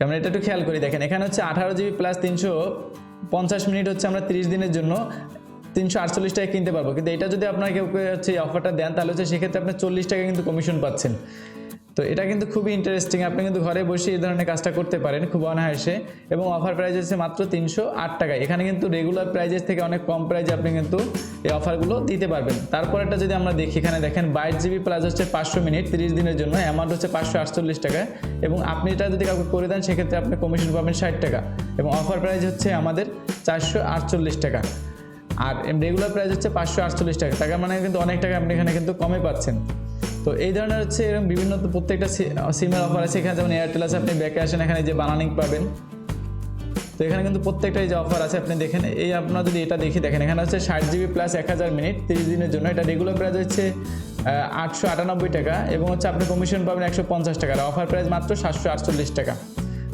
আমরা এটা একটু খেয়াল করি, দেখেন এখানে হচ্ছে 18 জিবি প্লাস 350 মিনিট হচ্ছে আমরা 30 দিনের জন্য 348 টাকা কিনতে পারবো। কিন্তু এটা যদি আপনার কেউ হচ্ছে এই অফারটা দেন তাহলে হচ্ছে সেক্ষেত্রে আপনি 40 টাকা কিন্তু কমিশন পাচ্ছেন। তো এটা কিন্তু খুবই ইন্টারেস্টিং, আপনি কিন্তু ঘরে বসে এই ধরনের কাজটা করতে পারেন খুব অনায়াসে। এবং অফার প্রাইস হচ্ছে মাত্র 308 টাকা। এখানে কিন্তু রেগুলার প্রাইজেস থেকে অনেক কম প্রাইজে আপনি কিন্তু এই অফারগুলো দিতে পারবেন। তারপরেরটা যদি আমরা দেখি, এখানে দেখেন 22 জিবি প্লাস হচ্ছে 500 মিনিট 30 দিনের জন্য, অ্যামাউন্ট হচ্ছে 548 টাকা। এবং আপনি এটা যদি কাউকে করে দেন সেক্ষেত্রে আপনি কমিশন পাবেন 60 টাকা। এবং অফার প্রাইস হচ্ছে আমাদের 448 টাকা, আর রেগুলার প্রাইস হচ্ছে 548 টাকা। টাকা মানে কিন্তু অনেক টাকা আপনি এখানে কিন্তু কমে পাচ্ছেন। তো এই ধরনের হচ্ছে এরকম বিভিন্ন প্রত্যেকটা সিমের অফার আছে। এখানে যেমন এয়ারটেল আছে, আপনি ব্যাকে আসেন, এখানে যে বানানিং পাবেন। তো এখানে কিন্তু প্রত্যেকটাই যে অফার আছে আপনি দেখেন, এই আপনারা যদি এটা দেখি, দেখেন এখানে হচ্ছে 60 জিবি প্লাস 1000 মিনিট 30 দিনের জন্য, এটা রেগুলার প্রাইস হচ্ছে 898 টাকা এবং হচ্ছে আপনি কমিশন পাবেন 150 টাকা। অফার প্রাইস মাত্র 748 টাকা।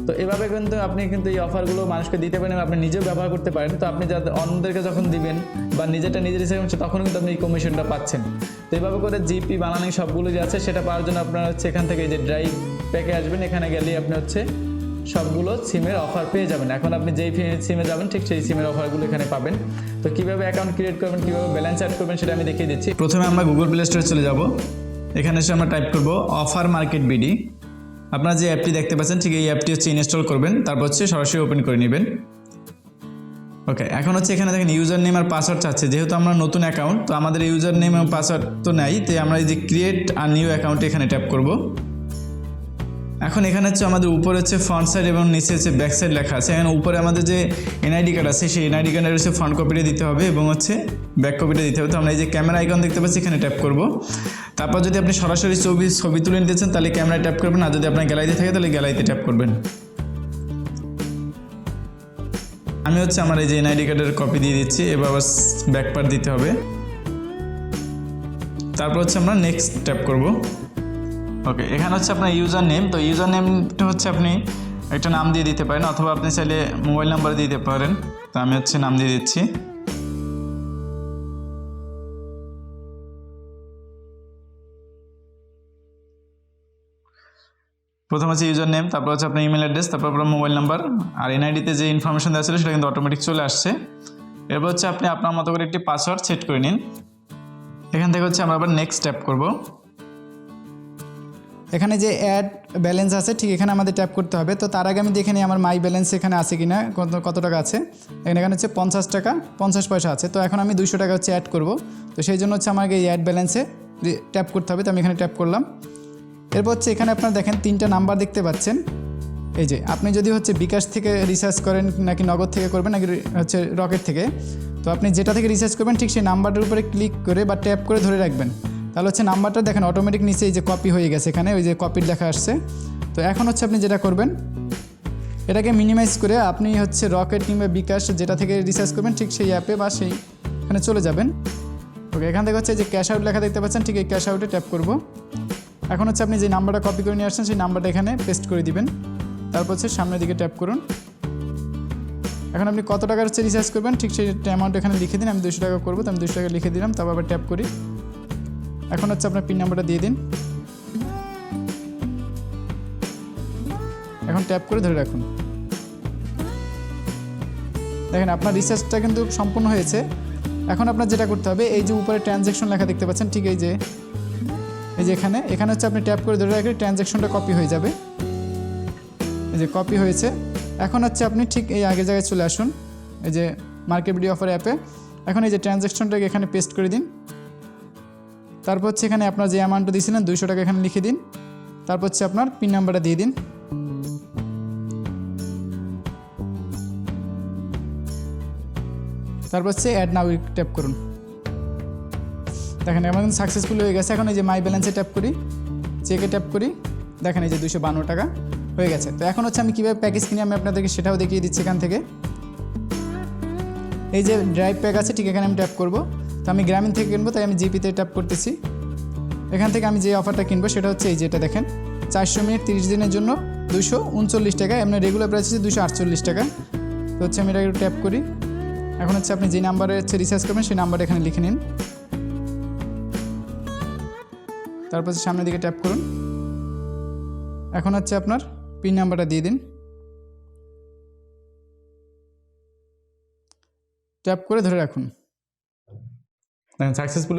তো এভাবে কিন্তু আপনি কিন্তু এই অফারগুলো মানুষকে দিতে পারেন, আপনি নিজেও ব্যবহার করতে পারেন। তো আপনি যাতে অন্যদেরকে যখন দিবেন বা নিজের হিসেবে হচ্ছে তখন কিন্তু আপনি এই কমিশনটা পাচ্ছেন। তো এইভাবে করে জিপি বানানি সবগুলো যে আছে সেটা পাওয়ার জন্য আপনারা হচ্ছে এখান থেকে যে ড্রাইভ প্যাকে আসবেন, এখানে গেলেই আপনি হচ্ছে সবগুলো সিমের অফার পেয়ে যাবেন। এখন আপনি যেই সিমে যাবেন ঠিক সেই সিমের অফারগুলো এখানে পাবেন। তো কীভাবে অ্যাকাউন্ট ক্রিয়েট করবেন, কীভাবে ব্যালেন্স অ্যাড করবেন সেটা আমি দেখিয়ে দিচ্ছি। প্রথমে আমরা গুগল প্লে স্টোরে চলে যাব, এখানে এসে আমরা টাইপ করব অফার মার্কেট বিডি। আপনারা যে অ্যাপটি দেখতে পাচ্ছেন ঠিক এই অ্যাপটি হচ্ছে ইনস্টল করবেন, তারপর হচ্ছে সরাসরি ওপেন করে নেবেন। ওকে, এখন হচ্ছে এখানে দেখেন ইউজার নেম আর পাসওয়ার্ড চাচ্ছে, যেহেতু আমরা নতুন অ্যাকাউন্ট তো আমাদের ইউজার নেম এবং পাসওয়ার্ড তো নাই, তাই আমরা এই যে ক্রিয়েট আর নিউ অ্যাকাউন্টে এখানে ট্যাপ করব। এখন এখানে হচ্ছে আমাদের উপরে হচ্ছে ফ্রন্ট সাইড এবং নিচে হচ্ছে ব্যাক সাইড লেখা আছে। এখানে উপরে আমাদের যে এনআইডি কার্ড আছে সেই এনআইডি কার্ডের হচ্ছে ফ্রন্ট কপিটা দিতে হবে এবং হচ্ছে ব্যাক কপিটা দিতে হবে। তো আমরা এই যে ক্যামেরা আইকন দেখতে পাচ্ছি এখানে ট্যাপ করব। তারপর যদি আপনি সরাসরি ছবি তুলে নিতে চান তাহলে ক্যামেরায় ট্যাপ করবেন, আর যদি আপনার গ্যালারিতে থাকে তাহলে গ্যালারিতে ট্যাপ করবেন। আমি হচ্ছে আমার এই যে এনআইডি কার্ডের কপি দিয়ে দিচ্ছি, এবার ব্যাক পার্ট দিতে হবে। তারপর হচ্ছে আমরা নেক্সট ট্যাপ করব। ওকে, এখানে হচ্ছে আপনার ইউজার নেম। তো ইউজার নেমটা হচ্ছে আপনি একটা নাম দিয়ে দিতে পারেন, অথবা আপনি চাইলে মোবাইল নাম্বার দিয়ে দিতে পারেন। তো আমি হচ্ছে নাম দিয়ে দিচ্ছি। প্রথম হচ্ছে ইউজার নেম, তারপর হচ্ছে আপনার ইমেল অ্যাড্রেস, তারপর আপনার মোবাইল নাম্বার, আর এনআইডিতে যে ইনফরমেশন দেওয়া ছিল সেটা কিন্তু অটোমেটিক চলে আসছে। এরপর হচ্ছে আপনি আপনার মতো করে একটি পাসওয়ার্ড সেট করে নিন। এখান থেকে হচ্ছে আমরা আবার নেক্সট ট্যাপ করব। এখানে যে অ্যাড ব্যালেন্স আছে ঠিক এখানে আমাদের ট্যাপ করতে হবে। তো তার আগে আমি দেখে নিই আমার মাই ব্যালেন্স এখানে আছে কিনা, কত টাকা আছে। এখানে হচ্ছে 50 টাকা 50 পয়সা আছে। তো এখন আমি 200 টাকা হচ্ছে অ্যাড করব। তো সেই জন্য হচ্ছে আমাকে এই অ্যাড ব্যালেন্সে ট্যাপ করতে হবে। তো আমি এখানে ট্যাপ করলাম। এরপর হচ্ছে এখানে আপনারা দেখেন 3টা নাম্বার দেখতে পাচ্ছেন। এই যে আপনি যদি হচ্ছে বিকাশ থেকে রিচার্জ করেন নাকি নগদ থেকে করবেন নাকি হচ্ছে রকেট থেকে, তো আপনি যেটা থেকে রিচার্জ করবেন ঠিক সেই নাম্বারটার উপরে ক্লিক করে বা ট্যাপ করে ধরে রাখবেন। তাহলে হচ্ছে নাম্বারটা দেখেন অটোমেটিক নিচে এই যে কপি হয়ে গেছে, এখানে ওই যে কপির লেখা আসছে। তো এখন হচ্ছে আপনি যেটা করবেন, এটাকে মিনিমাইজ করে আপনি হচ্ছে রকেট কিংবা বিকাশ যেটা থেকে রিচার্জ করবেন ঠিক সেই অ্যাপে বা সেইখানে চলে যাবেন। ওকে, এখান থেকে হচ্ছে যে ক্যাশ আউট লেখা দেখতে পাচ্ছেন, ঠিক এই ক্যাশ আউটে ট্যাপ করব। এখন হচ্ছে আপনি যে নাম্বারটা কপি করে নিয়ে আসছেন সেই নাম্বারটা এখানে পেস্ট করে দিবেন। তারপর হচ্ছে সামনের দিকে ট্যাপ করুন। এখন আপনি কত টাকার হচ্ছে রিচার্জ করবেন ঠিক সেই অ্যামাউন্ট এখানে লিখে দিন। আমি 200 টাকা করবো, তো আমি 200 টাকা লিখে দিলাম। তারপর আবার ট্যাপ করি। এখন হচ্ছে আপনার পিন নাম্বারটা দিয়ে দিন। এখন ট্যাপ করে ধরে রাখুন। দেখেন আপনার রিচার্জটা কিন্তু সম্পূর্ণ হয়েছে। এখন আপনার যেটা করতে হবে, এই যে উপরে ট্রানজ্যাকশন লেখা দেখতে পাচ্ছেন ঠিক এই যে এখানে হচ্ছে আপনি ট্যাপ করে ধরে রাখলে ট্রানজ্যাকশনটা কপি হয়ে যাবে। এই যে কপি হয়েছে। এখন হচ্ছে আপনি ঠিক এই আগের জায়গায় চলে আসুন, এই যে মার্কেট ভিডিও অফার অ্যাপে। এখন এই যে ট্রানজ্যাকশনটাকে এখানে পেস্ট করে দিন। তারপর হচ্ছে এখানে আপনার যে অ্যামাউন্টটা দিয়েছিলেন 200 টাকা এখানে লিখে দিন। তারপর হচ্ছে আপনার পিন নাম্বারটা দিয়ে দিন। তারপর হচ্ছে অ্যাড নাও ট্যাপ করুন। দেখেন আমার কিন্তু সাকসেসফুল হয়ে গেছে। এখন এই যে মাই ব্যালেন্সে ট্যাপ করি, চেকে ট্যাপ করি, দেখেন এই যে 252 টাকা হয়ে গেছে। তো এখন হচ্ছে আমি কীভাবে প্যাকেজ কিনি আমি আপনাদেরকে সেটাও দেখিয়ে দিচ্ছি। এখান থেকে এই যে ড্রাইভ প্যাক আছে ঠিক এখানে আমি ট্যাপ করব। তো আমি গ্রামীণ থেকে কিনবো তাই আমি জিপিতে ট্যাপ করতেছি। এখান থেকে আমি যে অফারটা কিনবো সেটা হচ্ছে এই যেটা দেখেন 400 মিনিট 30 দিনের জন্য 239 টাকা। এমনি রেগুলার প্রাইস হচ্ছে 248 টাকা। তো হচ্ছে আমি এটা একটু ট্যাপ করি। এখন হচ্ছে আপনি যে নাম্বারে হচ্ছে রিচার্জ করবেন সেই নাম্বারটা এখানে লিখে নিন। তারপর সামনের দিকে ট্যাপ করুন। এখন হচ্ছে আপনার পিন নাম্বারটা দিয়ে দিন। ট্যাপ করে ধরে রাখুন। সাকসেসফুল